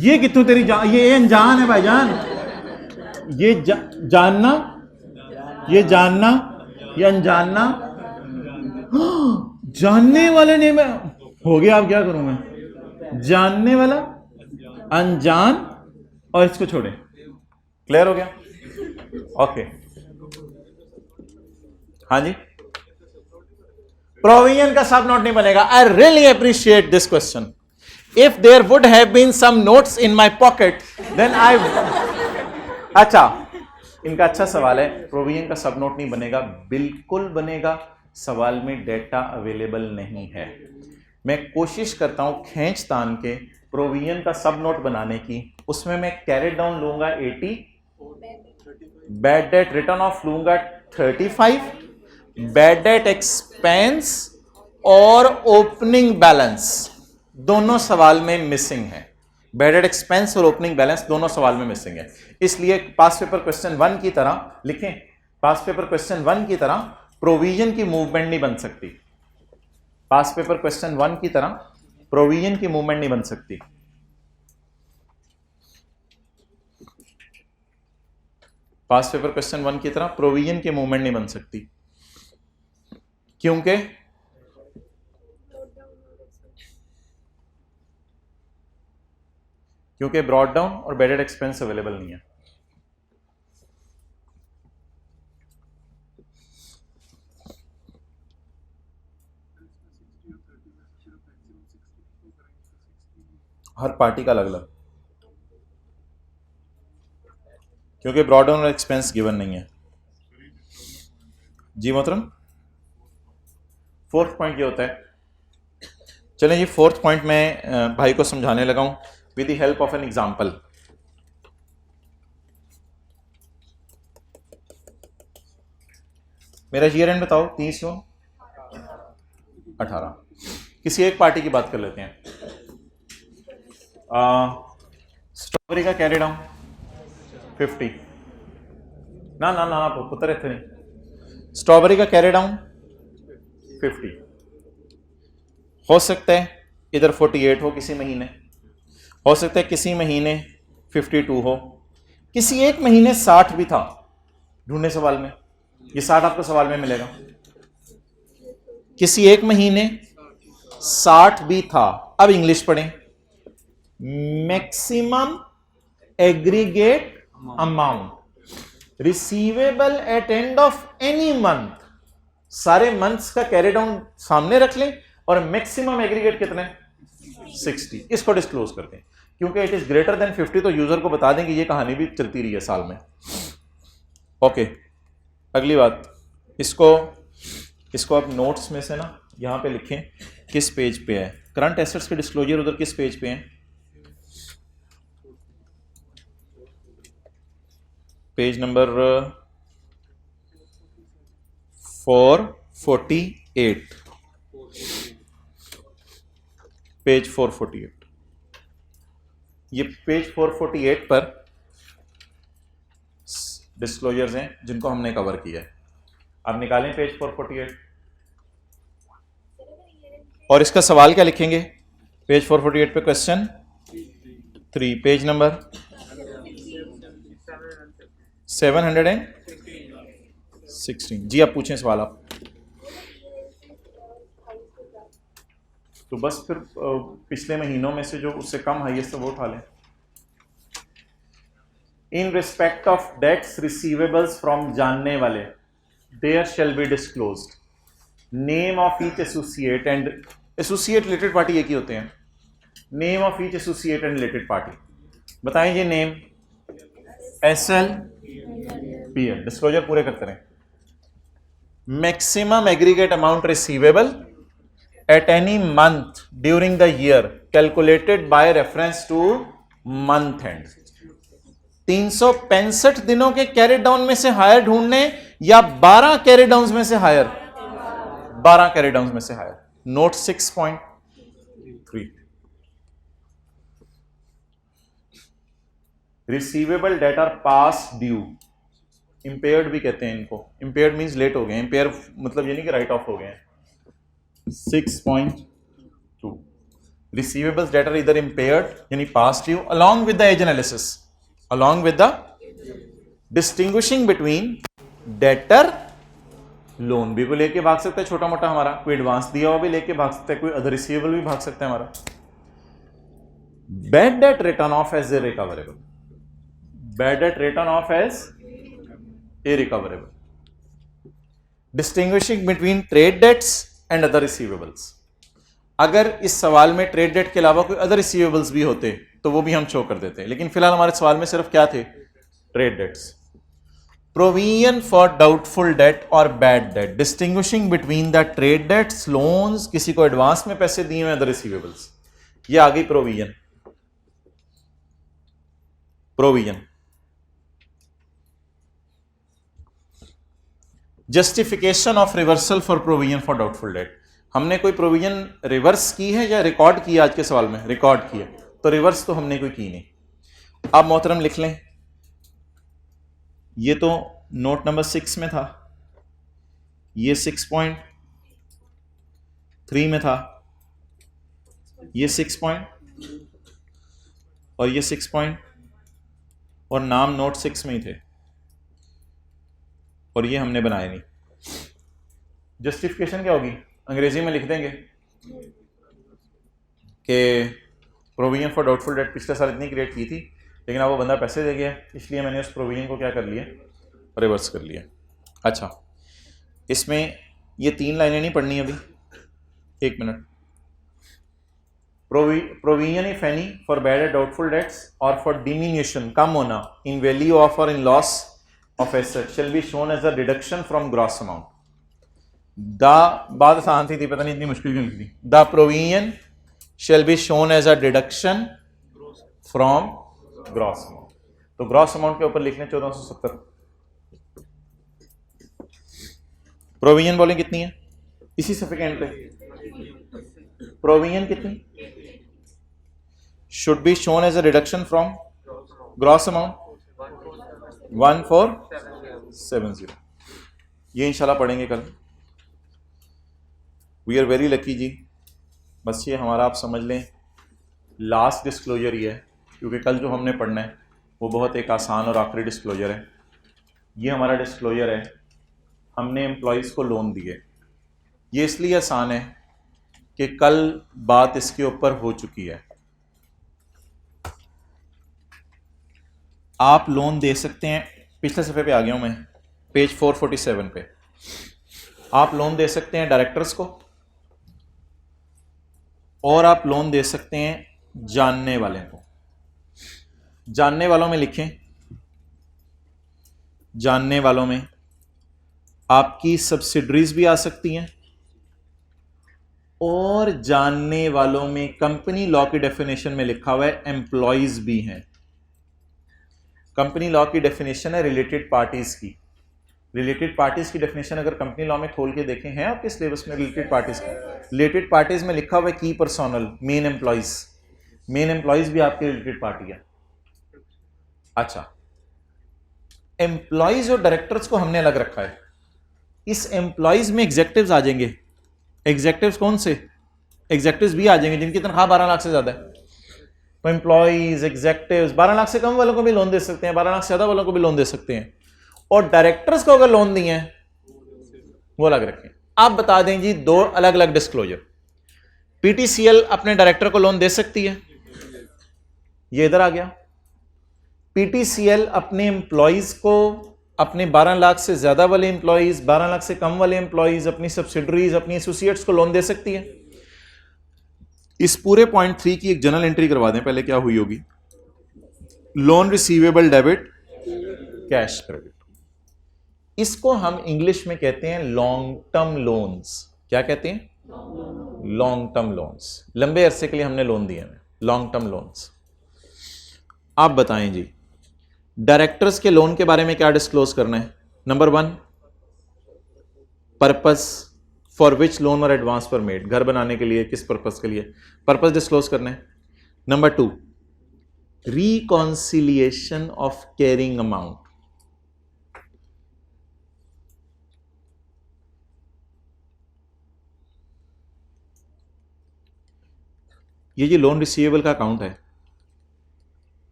ये कितों तेरी जान, ये अनजान है भाईजान। ये जानना, ये जानना, ये अनजानना। जानने वाले ने मैं हो गया, अब क्या करूं मैं? जानने वाला, अनजान, और इसको छोड़े। क्लियर हो गया? ओके, हाँ जी। प्रोविजन का सब नोट नहीं बनेगा। I really appreciate this question. If there would have been some notes in my pocket then I. अच्छा, इनका अच्छा सवाल है। प्रोविजन का सब नोट नहीं बनेगा, बिल्कुल बनेगा। सवाल में डेटा अवेलेबल नहीं है। मैं कोशिश करता हूं खींच तान के प्रोविजन का सब नोट बनाने की। उसमें मैं कैरी डाउन लूंगा 80, बैड डेट रिटर्न ऑफ लूंगा 35, बैड डेट एक्सपेंस और ओपनिंग बैलेंस दोनों सवाल में मिसिंग है। बैड डेट एक्सपेंस और ओपनिंग बैलेंस दोनों सवाल में मिसिंग है। इसलिए पास पेपर क्वेश्चन 1 की तरह लिखें, पास पेपर क्वेश्चन 1 की तरह प्रोविजन की मूवमेंट नहीं बन सकती। पास पेपर क्वेश्चन 1 की तरह प्रोविजन की मूवमेंट नहीं बन सकती। पास पेपर क्वेश्चन 1 की तरह प्रोविजन की मूवमेंट नहीं बन सकती, क्योंकि ब्रॉड डाउन और बैडेड एक्सपेंस अवेलेबल नहीं है। हर पार्टी का अलग अलग, क्योंकि ब्रॉड डाउन और एक्सपेंस गिवन नहीं है। जी मोहतरम, फोर्थ पॉइंट ये होता है। चलें जी, फोर्थ पॉइंट मैं भाई को समझाने लगा हूं with the help of an example. मेरा ईयर एंड बताओ, 30 जून 18। किसी एक पार्टी की बात कर लेते हैं। स्ट्रॉबेरी का कैरी डाउन 50 ना ना ना पुत्र इतने नहीं। स्ट्रॉबेरी का कैरी डाउन 50 हो सकता है, इधर 48 हो किसी महीने, हो सकता है किसी महीने 52 हो, किसी एक महीने 60 भी था। ढूंढने सवाल में, ये 60 आपको सवाल में मिलेगा। किसी एक महीने 60 भी था। अब इंग्लिश पढ़ें। Maximum aggregate amount receivable at end of any month. सारे मंथ्स का कैरी डाउन सामने रख लें और मैक्सिमम एग्रीगेट कितने 60, इसको डिस्क्लोज करते हैं। क्योंकि इट इज ग्रेटर देन 50 तो यूजर को बता दें कि ये कहानी भी चलती रही है साल में। ओके, अगली बात, इसको आप नोट्स में से ना यहां पे लिखें किस पेज पे है। करंट एसेट्स के डिस्क्लोजर उधर किस पेज पे है? Page number 448, page 448। ये पेज 448 पर डिस्क्लोजर्स हैं जिनको हमने कवर किया है। आप निकालें पेज 448 और इसका सवाल क्या लिखेंगे पेज 448 पे? Question 3, page number 716। जी आप पूछें सवाल आप। तो बस फिर पिछले महीनों में से जो उससे कम हाईएस्ट है वो उठा लें। In respect of debts receivables from जानने वाले, there shall be disclosed name of each associate and associate related party एक ही होते हैं। Name of each associate and related party बताएं ये नेम। SL PL डिस्क्लोजर पूरे करते रहें। Maximum aggregate amount receivable at any month during the year calculated by reference to month end। 365 दिनों के कैरी डाउन में से हायर ढूंढने या 12 कैरी डाउन में से हायर? 12 कैरी डाउन में से higher. Note 6.3 receivable debt are past due. Impaired भी कहते हैं इनको। इंपेयर्ड मींस लेट हो गए। इंपेयर मतलब ये नहीं कि राइट ऑफ हो गए हैं। 6.2 receivables that are either impaired यानी past due along with the age analysis, along with the distinguishing between debtor loan भी कोई लेके भाग सकता है छोटा मोटा हमारा, कोई एडवांस दिया हुआ भी लेके भाग सकता है, कोई अदर रिसीवेबल भी भाग सकता है हमारा। Bad debt written off as a recoverable, bad debt written off as a recoverable. Distinguishing between trade debts and other receivables. अगर इस सवाल में ट्रेड डेट के अलावा कोई अदर रिसीवेबल्स भी होते तो वो भी हम शो कर देते हैं, लेकिन फिलहाल हमारे सवाल में सिर्फ क्या थे? Trade debts. Provision for doubtful debt और bad debt, distinguishing between the trade debts, loans, किसी को एडवांस में पैसे दिए हुए अदर रिसीवेबल्स, ये आ गई provision. Provision justification of reversal for provision for doubtful date. हमने कोई प्रोविजन रिवर्स की है या रिकॉर्ड की? आज के सवाल में रिकॉर्ड की है, तो रिवर्स तो हमने कोई की नहीं। आप मोहतरम लिख लें, ये तो नोट नंबर 6 में था, ये 6.3 में था, ये 6 और ये 6 और नाम नोट 6 में ही थे और ये हमने बनाया नहीं। जस्टिफिकेशन क्या होगी? अंग्रेजी में लिख देंगे कि प्रोविजन फॉर डाउटफुल डेट पिछले साल इतनी क्रिएट की थी, लेकिन अब वो बंदा पैसे दे गया, इसलिए मैंने उस प्रोविजन को क्या कर लिया? रिवर्स कर लिया। अच्छा, इसमें ये 3 लाइनें नहीं पढ़नी अभी, 1 minute. Provision if any for bad doubtful debts और फॉर डिमिन्यूशन, कम होना, इन वैल्यू ऑफ और इन loss of asset shall be shown as a deduction from gross amount। बात आसान थी, पता नहीं इतनी मुश्किल क्यों लिख दी। The provision shall be shown as a deduction from gross amount। तो gross amount के ऊपर लिख लें 1470। प्रोविजन बोलें कितनी है? इसी सफे के एंड पे प्रोविजन कितनी? Should be shown as a reduction from gross amount 1470। ये इंशाल्लाह पढ़ेंगे कल। वी आर वेरी लकी जी। बस ये हमारा आप समझ लें लास्ट डिस्क्लोजर ही है, क्योंकि कल जो हमने पढ़ना है वो बहुत एक आसान और आखिरी डिस्क्लोजर है। ये हमारा डिस्क्लोजर है, हमने एम्प्लॉयज़ को लोन दिए। ये इसलिए आसान है कि कल बात इसके ऊपर हो चुकी है। आप लोन दे सकते हैं, पिछले सफ़े पे आ गया हूँ मैं, पेज 447 पे। आप लोन दे सकते हैं डायरेक्टर्स को, और आप लोन दे सकते हैं जानने वाले को। जानने वालों में लिखें, जानने वालों में आपकी सब्सिडरीज भी आ सकती हैं, और जानने वालों में कंपनी लॉ की डेफिनेशन में लिखा हुआ है एम्प्लॉयज भी हैं। कंपनी लॉ की डेफिनेशन है रिलेटेड पार्टीज की। रिलेटेड पार्टीज की डेफिनेशन अगर कंपनी लॉ में खोल के देखें, हैं आपके सिलेबस में रिलेटेड पार्टीज की। रिलेटेड पार्टीज में लिखा हुआ है की personal, main employees. Main employees भी आपके रिलेटेड पार्टी है। अच्छा, एम्प्लॉयज और डायरेक्टर्स को हमने अलग रखा है। इस एम्प्लॉयज में एग्जेक्टिव्स आ जाएंगे। एग्जेक्टिव्स कौन से? एग्जेक्टिव्स भी आ जाएंगे जिनकी तनख्वाह 12 लाख से ज्यादा है। तो एम्प्लॉयज, एग्जेक्टिव्स 12 लाख से कम वालों को भी लोन दे सकते हैं, 12 लाख से ज्यादा वालों को भी लोन दे सकते हैं। और डायरेक्टर्स को अगर लोन दिए हैं वो अलग रखें। आप बता दें जी दो अलग अलग डिस्क्लोजर। पीटीसीएल अपने डायरेक्टर को लोन दे सकती है, ये इधर आ गया। पीटीसीएल अपने एम्प्लॉयज को, अपने 12 लाख से ज्यादा वाले एम्प्लॉयज, 12 लाख से कम वाले एम्प्लॉयज, अपनी सब्सिडरीज, अपनी एसोसिएट्स को लोन दे सकती है। इस पूरे पॉइंट 3 की एक जनरल एंट्री करवा दें पहले, क्या हुई होगी? Loan receivable debit, cash credit. इसको हम इंग्लिश में कहते हैं लॉन्ग टर्म लोन्स। क्या कहते हैं? Long term loans. लंबे अरसे के लिए हमने लोन दिए हैं, लॉन्ग टर्म लोन्स। आप बताएं जी, डायरेक्टर्स के लोन के बारे में क्या डिस्क्लोज करना है? Number 1, purpose for which loan और एडवांस पर मेड। घर बनाने के लिए, किस पर्पस के लिए, पर्पस डिस्क्लोज करना है। Number 2, reconciliation of carrying amount. ये जी लोन रिसीवेबल का अकाउंट है।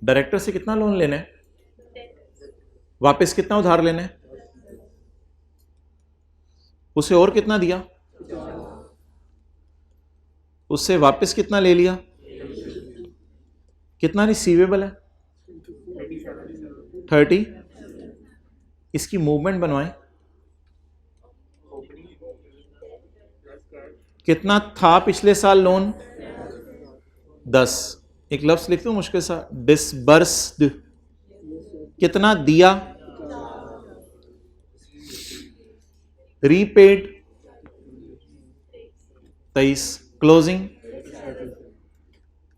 डायरेक्टर से कितना लोन लेना है, वापस कितना उधार लेना है, उसे और कितना दिया, उससे वापस कितना ले लिया, कितना रिसीवेबल है 30। इसकी मूवमेंट बनवाएं। कितना था पिछले साल लोन? 10। एक लफ्ज लिख दो मुश्किल सा, डिसबर्स्ड। कितना दिया? रीपेड 23। क्लोजिंग,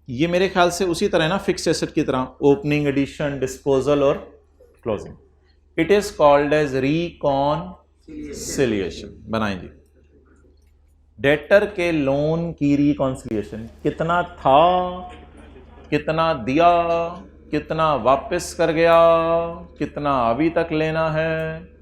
ये मेरे ख्याल से उसी तरह ना, फिक्स्ड एसेट की तरह, ओपनिंग, एडिशन, डिस्पोजल और closing. It is called as reconciliation. बनाएं जी, डेटर के लोन की रिकॉन्सिलिएशन। कितना था, कितना दिया, कितना वापस कर गया, कितना अभी तक लेना है।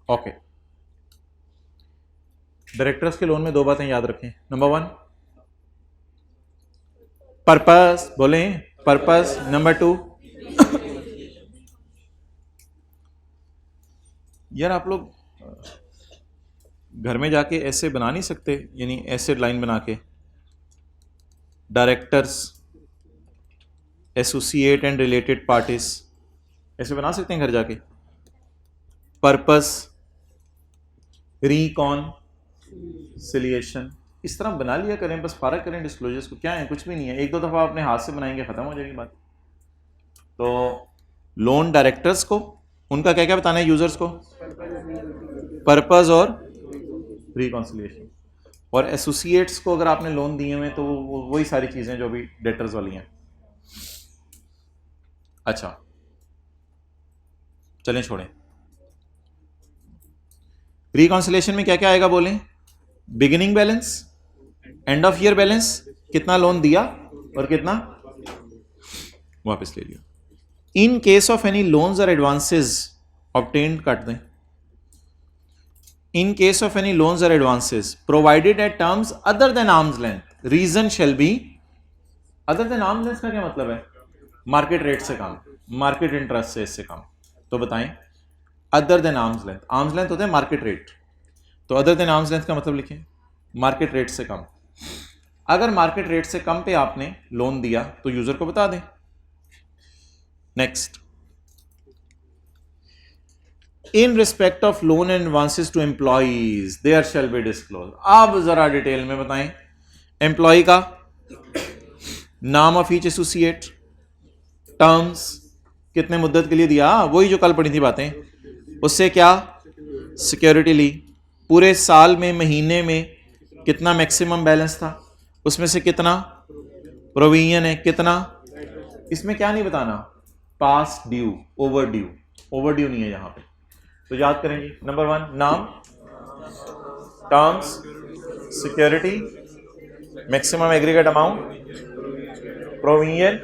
ओके, डायरेक्टर्स के लोन में 2 बातें याद रखें। नंबर 1, पर्पस, बोलें पर्पस। नंबर 2, यार आप लोग घर में जाके ऐसे बना नहीं सकते, यानी ऐसे लाइन बना के directors associate and related parties, ऐसे बना सकते हैं घर जाके। पर्पस, रिकॉन्सिलिएशन, इस तरह बना लिया करें, बस फारग करें डिस्क्लोजर्स को। क्या है, कुछ भी नहीं है, एक दो दफ़ा अपने हाथ से बनाएंगे, ख़त्म हो जाएगी बात। तो लोन डायरेक्टर्स को उनका क्या क्या बताना है, यूजर्स को पर्पस और रिकॉन्सिलिएशन, और एसोसिएट्स को अगर आपने लोन दिए हुए तो वही सारी चीज़ें जो भी डेटर्स वाली हैं। अच्छा चलें छोड़ें। रिकॉन्सिलिएशन में क्या क्या आएगा बोलें? Beginning balance, end of year balance, कितना लोन दिया और कितना वापस ले लिया। In case of any loans और एडवांसेस ऑब्टेन्ड, काट दें। In case of any loans और advances provided at terms other than arms length, reason shall be. Other than arms length का क्या मतलब है? मार्केट रेट से कम, मार्केट इंटरेस्ट से इससे कम। तो बताएं, other than arms length, arms length होता है मार्केट रेट, तो अदर देन आर्म्स लेंथ का मतलब लिखें मार्केट रेट से कम। अगर मार्केट रेट से कम पे आपने लोन दिया तो यूजर को बता दें। Next, in respect of loan and advances to employees there shall be disclose. अब जरा डिटेल में बताएं, एम्प्लॉय का नाम ऑफ ईच एसोसिएट, टर्म्स, कितने मुद्दत के लिए दिया, वही जो कल पढ़ी थी बातें, उससे क्या सिक्योरिटी ली, पूरे साल में महीने में कितना मैक्सिमम बैलेंस था, उसमें से कितना प्रोविजन है, कितना, इसमें क्या नहीं बताना, past due, over due, over due नहीं है यहां पे। तो याद करेंगे, नंबर 1 नाम, terms, security, maximum aggregate amount, provision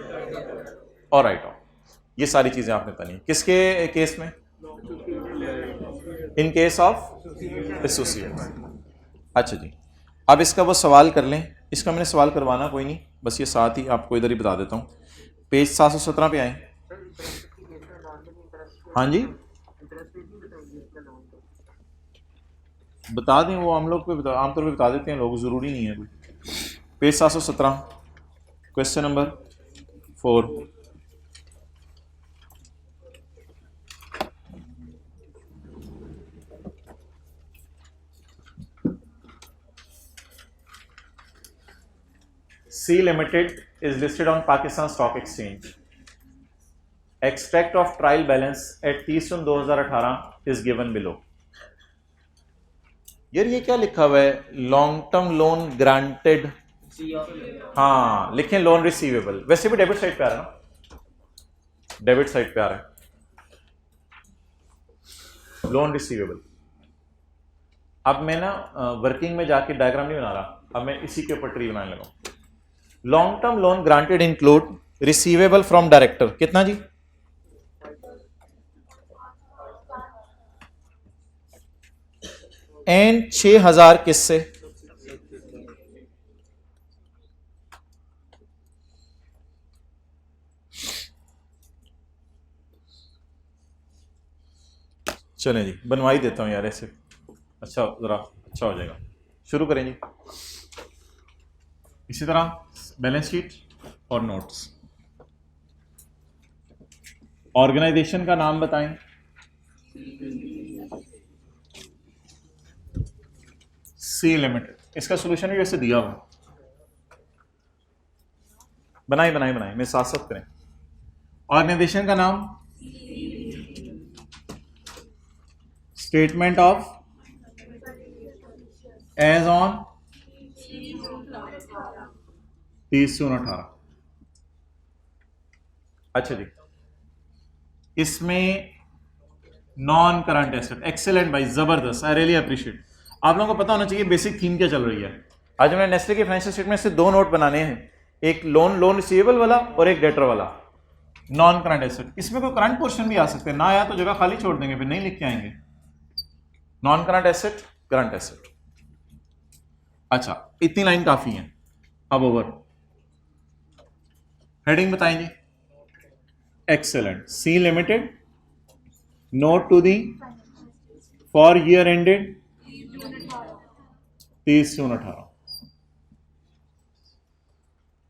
और राइट ऑफ, ये सारी चीजें आपने बतानी। किसके केस में? इन केस ऑफ एसोसिएट। अच्छा जी, अब इसका वो सवाल कर लें, इसका मैंने सवाल करवाना कोई नहीं, बस ये साथ ही आपको इधर ही बता देता हूँ। पेज 717 पे आए। हाँ जी बता दें, वो हम लोग पे आमतौर पे बता देते हैं लोग, ज़रूरी नहीं है कोई। Page 717, question number 4। C Limited is listed on Pakistan Stock Exchange. Extract of trial balance at 30/2018 is given below. यार ये क्या लिखा हुआ है? लॉन्ग टर्म लोन ग्रांटेड, हाँ लिखें लोन रिसीवेबल। वैसे भी डेबिट साइड पे आ रहा है ना, डेबिट साइड पे आ रहा है लोन रिसीवेबल। अब मैं ना वर्किंग में जाके डायग्राम नहीं बना रहा, अब मैं इसी के ऊपर ट्री बनाने लगा। Long term loan granted include receivable from director, कितना जी? एंड 6000 किससे? चलें जी, बनवा ही देता हूं यार ऐसे, अच्छा जरा अच्छा हो जाएगा। शुरू करें जी। इसी तरह बैलेंस शीट और नोट्स। ऑर्गेनाइजेशन का नाम बताएं। सी लिमिटेड, इसका सॉल्यूशन भी वैसे दिया हुआ, बनाए बनाए बनाए मेरे साथ साथ करें। ऑर्गेनाइजेशन का नाम, स्टेटमेंट ऑफ एज ऑन 30/6/18। अच्छा जी, इसमें नॉन करंट एसेट, एक्सेलेंट भाई, जबरदस्त, आई रियली अप्रिशिएट। आप लोगों को पता होना चाहिए बेसिक थीम क्या चल रही है। आज हमने नेस्ले के फाइनेंशियल स्टेटमेंट से 2 नोट बनाने हैं, एक लोन रिसीवेबल वाला और एक डेटर वाला। नॉन करंट एसेट, इसमें कोई करंट पोर्शन भी आ सकते हैं, ना आया तो जगह खाली छोड़ देंगे, फिर नहीं लिख के आएंगे। Non current asset, current asset. अच्छा, इतनी लाइन काफी है। अब ओवर हेडिंग बताएंगे। Excellent. C limited note to the for year ended 30/6/18।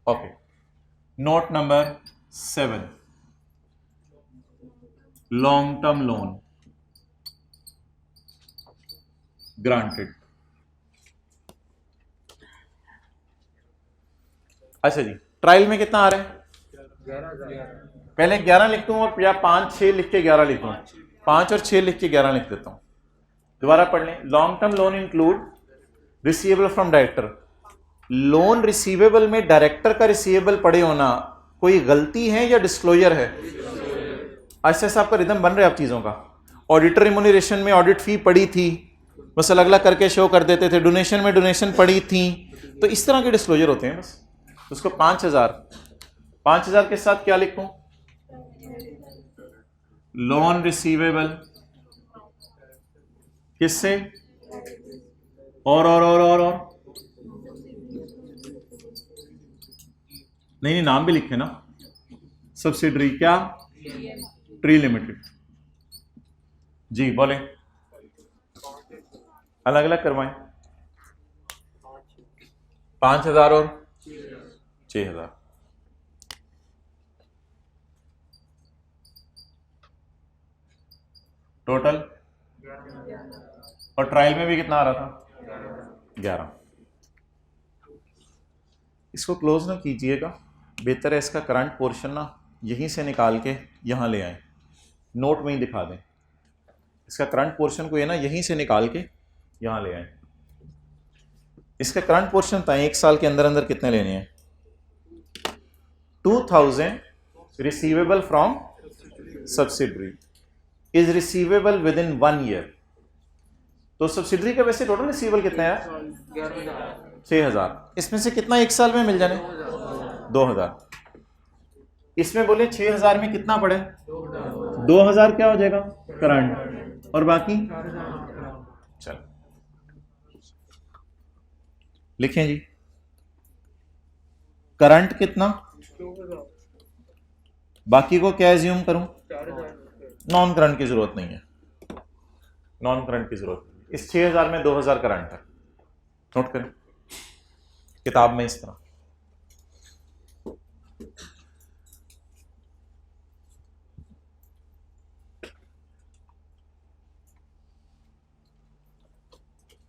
Okay, note number 7 long term loan granted. अच्छा जी, ट्रायल में कितना आ रहा है? 11,000। पहले 11 लिख दूं और या 5 6 लिख के 11 लिख दूं? 5 और 6 लिख के 11 लिख देता हूं। दोबारा पढ़ लें। Long term loan include receivable from director. Loan receivable में डायरेक्टर का रिसीवेबल पड़े होना कोई गलती है या डिस्क्लोजर है? ऐसे से आपका रिदम बन रहा है आप चीजों का। ऑडिटर रिम्यूनरेशन में ऑडिट फी पड़ी थी, बस अलग अलग करके शो कर देते थे। डोनेशन में डोनेशन पड़ी थी, तो इस तरह के डिस्क्लोजर होते हैं बस। उसको 5,000 के साथ क्या लिखूं? लोन रिसीवेबल किससे? और नहीं, नाम भी लिखे ना। सब्सिडरी क्या? Tree limited. जी बोले, अलग अलग करवाएं। 5,000 और 6,000। टोटल। और ट्रायल में भी कितना आ रहा था? 11। इसको क्लोज ना कीजिएगा, बेहतर है इसका करंट पोर्शन ना यहीं से निकाल के यहां ले आए, नोट में ही दिखा दें। इसका करंट पोर्शन को ये ना यहीं से निकाल के यहां ले आए। इसका करंट पोर्शन था 1 साल के अंदर अंदर कितने लेने हैं? 2,000 receivable from subsidiary is receivable with in 1 year. तो सब्सिडरी का वैसे टोटल रिसीवेबल कितना है? 6,000। इसमें से कितना 1 साल में मिल जाने? 2,000। इसमें बोले 6,000 में कितना पड़े? 2,000 क्या हो जाएगा? करंट। और बाकी चल लिखें जी। करंट कितना? बाकी को क्या एज्यूम करूं? नॉन करंट की जरूरत नहीं है, नॉन करंट की जरूरत नहीं। इस 6,000 में 2,000 करंट है। नोट करें किताब में इस तरह।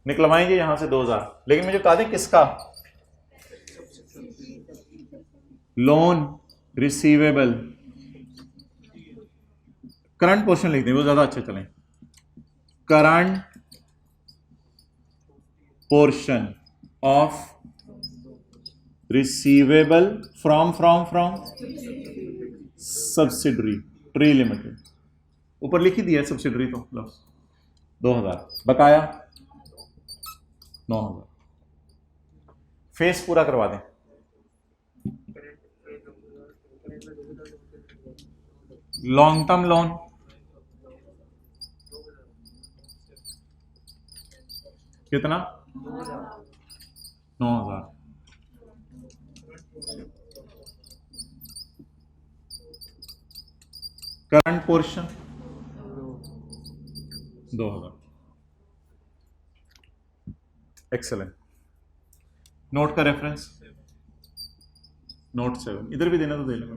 निकलवाएंगे यहां से 2,000, लेकिन मुझे बता दें किसका? Loan receivable. करंट पोर्शन लिख दें, वो ज्यादा अच्छा चलें। Current portion of receivable from subsidiary tree limited. ऊपर लिख ही दिया सब्सिडरी तो प्लस 2,000, बकाया 9,000। फेस पूरा करवा दें। लॉन्ग टर्म लोन कितना? 9,000। Current portion 2,000। एक्सेलेंट। नोट का रेफरेंस नोट 7। इधर भी देना तो दे लेगा।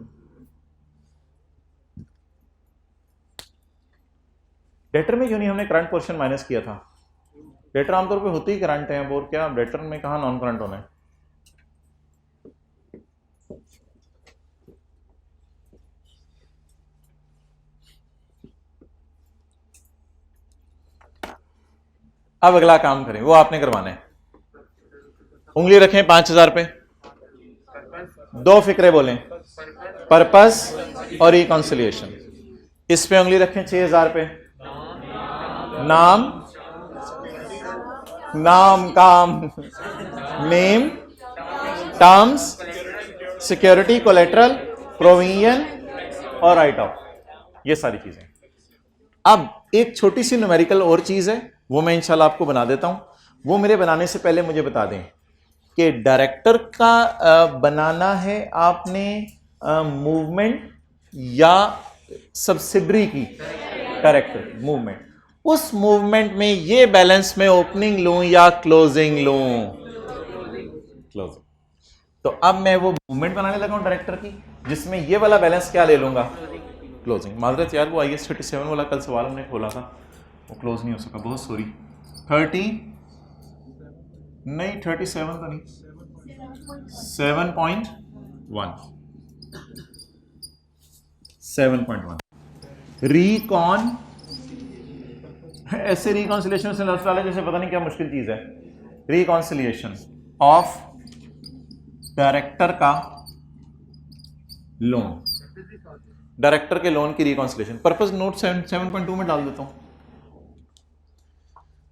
डेटर में क्यों नहीं हमने करंट पोर्शन माइनस किया था? डेटर आमतौर पे होते ही करंट है, और क्या डेटर में कहा नॉन करंट होना है? अब अगला काम करें, वो आपने करवाना है। उंगली रखें 5,000 पे। 2 फिक्रे बोलें, पर्पस और रिकॉन्सिलिएशन। इस पे उंगली रखें 6,000 पे। नाम काम, name, terms, security, collateral, provision और राइट ऑफ, ये सारी चीजें। अब एक छोटी सी न्यूमेरिकल और चीज है, वो मैं इंशाल्लाह आपको बना देता हूं। वो मेरे बनाने से पहले मुझे बता दें कि डायरेक्टर का बनाना है आपने मूवमेंट या सब्सिडरी की? Director movement. उस मूवमेंट में ये बैलेंस में ओपनिंग लूं या क्लोजिंग लूं? क्लोजिंग। तो अब मैं वो मूवमेंट बनाने लगा हूं डायरेक्टर की। जिसमें ये वाला बैलेंस क्या ले लूंगा, क्लोजिंग। माजरत यार वो IAS 37 वाला कल सवाल हमने खोला था, वो क्लोज नहीं हो सका, बहुत सॉरी। 37 तो नहीं, 7.1 रिकॉन, ऐसे रिकॉन्सिलिएशन से लफ्ज़ डाले जैसे पता नहीं क्या मुश्किल चीज है। रिकॉन्सिलिएशन ऑफ डायरेक्टर का लोन, डायरेक्टर के लोन की रिकॉन्सिलिएशन। पर्पस नोट 7.2 में डाल देता हूं।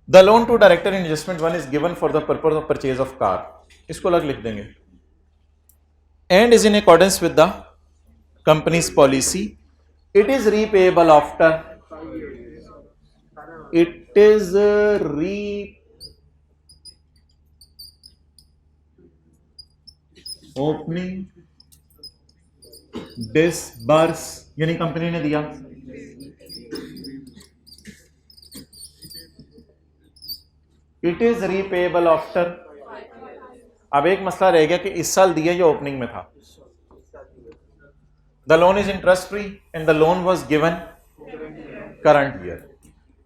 The loan to director in adjustment 1 is given for the purpose of purchase of car, इसको अलग लिख देंगे। And is in accordance with the company's policy, it is repayable after, it is opening disburse, यानी company ने दिया, it is repayable after। अब एक मसला रह गया कि इस साल दिया या ओपनिंग में था। The loan is interest free and the loan was given current year।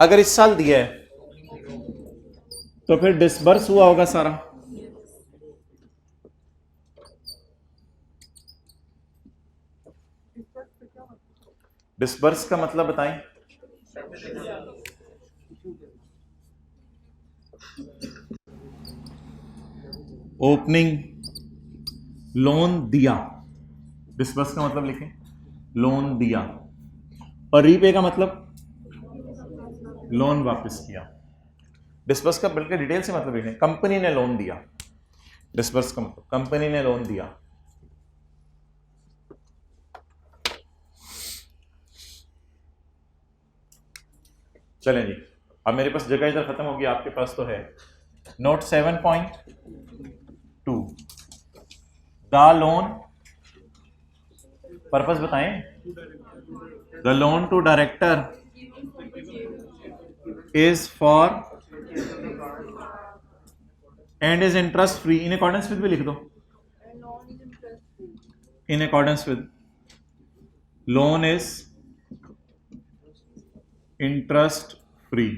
अगर इस साल दिया है तो फिर डिसबर्स हुआ होगा सारा। डिसबर्स का मतलब बताएं। ओपनिंग, लोन दिया, डिसबर्स का मतलब लिखें लोन दिया, और रीपे का मतलब लोन वापस किया। डिसबर्स का बल्कि डिटेल से मतलब लिखें, कंपनी ने लोन दिया। डिसबर्स का मतलब कंपनी ने लोन दिया। चलें जी, अब मेरे पास जगह इधर खत्म होगी, आपके पास तो है। नोट 7.2 द लोन, पर्पस बताएं। The loan to director is for and is interest free in accordance with भी लिख दो, in accordance with, loan is interest free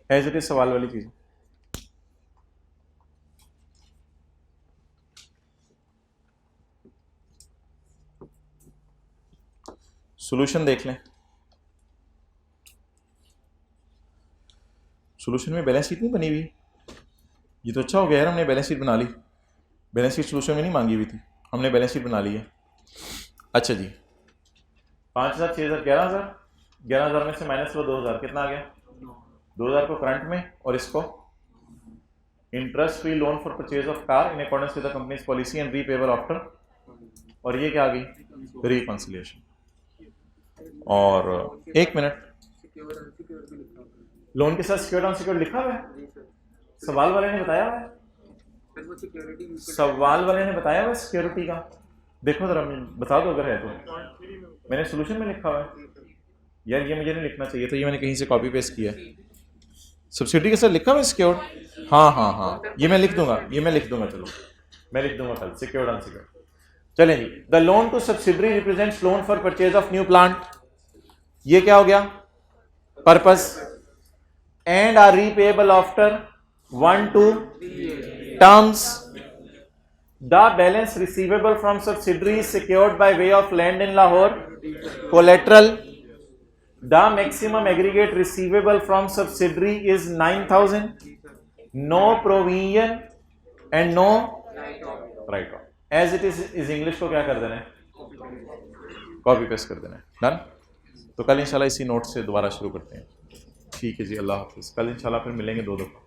as it is, सवाल वाली चीज। सॉल्यूशन देख लें। सॉल्यूशन में बैलेंस शीट नहीं बनी हुई, ये तो अच्छा हो गया यार, हमने बैलेंस शीट बना ली। बैलेंस शीट सॉल्यूशन में नहीं मांगी हुई थी, हमने बैलेंस शीट बना ली है। अच्छा जी, 5,000, 6,000, 11,000, 11,000 में से माइनस हुआ 2,000, कितना आ गया? 2,000 को करंट में और इसको interest free loan for purchase of car in accordance with the company's policy and repayable after, और ये क्या आ गई? रिकॉन्सिलिएशन। और एक मिनट, लोन के साथ सिक्योर्ड अनसिक्योर्ड लिखा हुआ है, सवाल वाले ने बताया हुआ है, सवाल वाले ने बताया हुआ है सिक्योरिटी का। देखो जरा, बता दो अगर है तो। मैंने सॉल्यूशन में लिखा हुआ है यार, ये मुझे नहीं लिखना चाहिए था, ये मैंने कहीं से कॉपी पेस्ट किया है। सब्सिडी के साथ लिखा हुआ है सिक्योर्ड, हाँ, ये मैं लिख दूंगा, चलो मैं लिख दूंगा कल, सिक्योर्ड अनसिक्योर्ड। चलें जी, the loan to subsidiary represents loan for purchase of new plant, ये क्या हो गया? Purpose, and are repayable after 1-2 terms. The balance receivable from subsidiary is secured by way of land in Lahore, collateral. The maximum aggregate receivable from subsidiary is 9,000. No provision and no write-off. As it is English को क्या कर देना है? Copy paste कर देना है। Done? तो कल इंशाल्लाह इसी नोट से दोबारा शुरू करते हैं। ठीक है जी, अल्लाह हाफिज़। कल इंशाल्लाह फिर मिलेंगे 2 दफ़ा।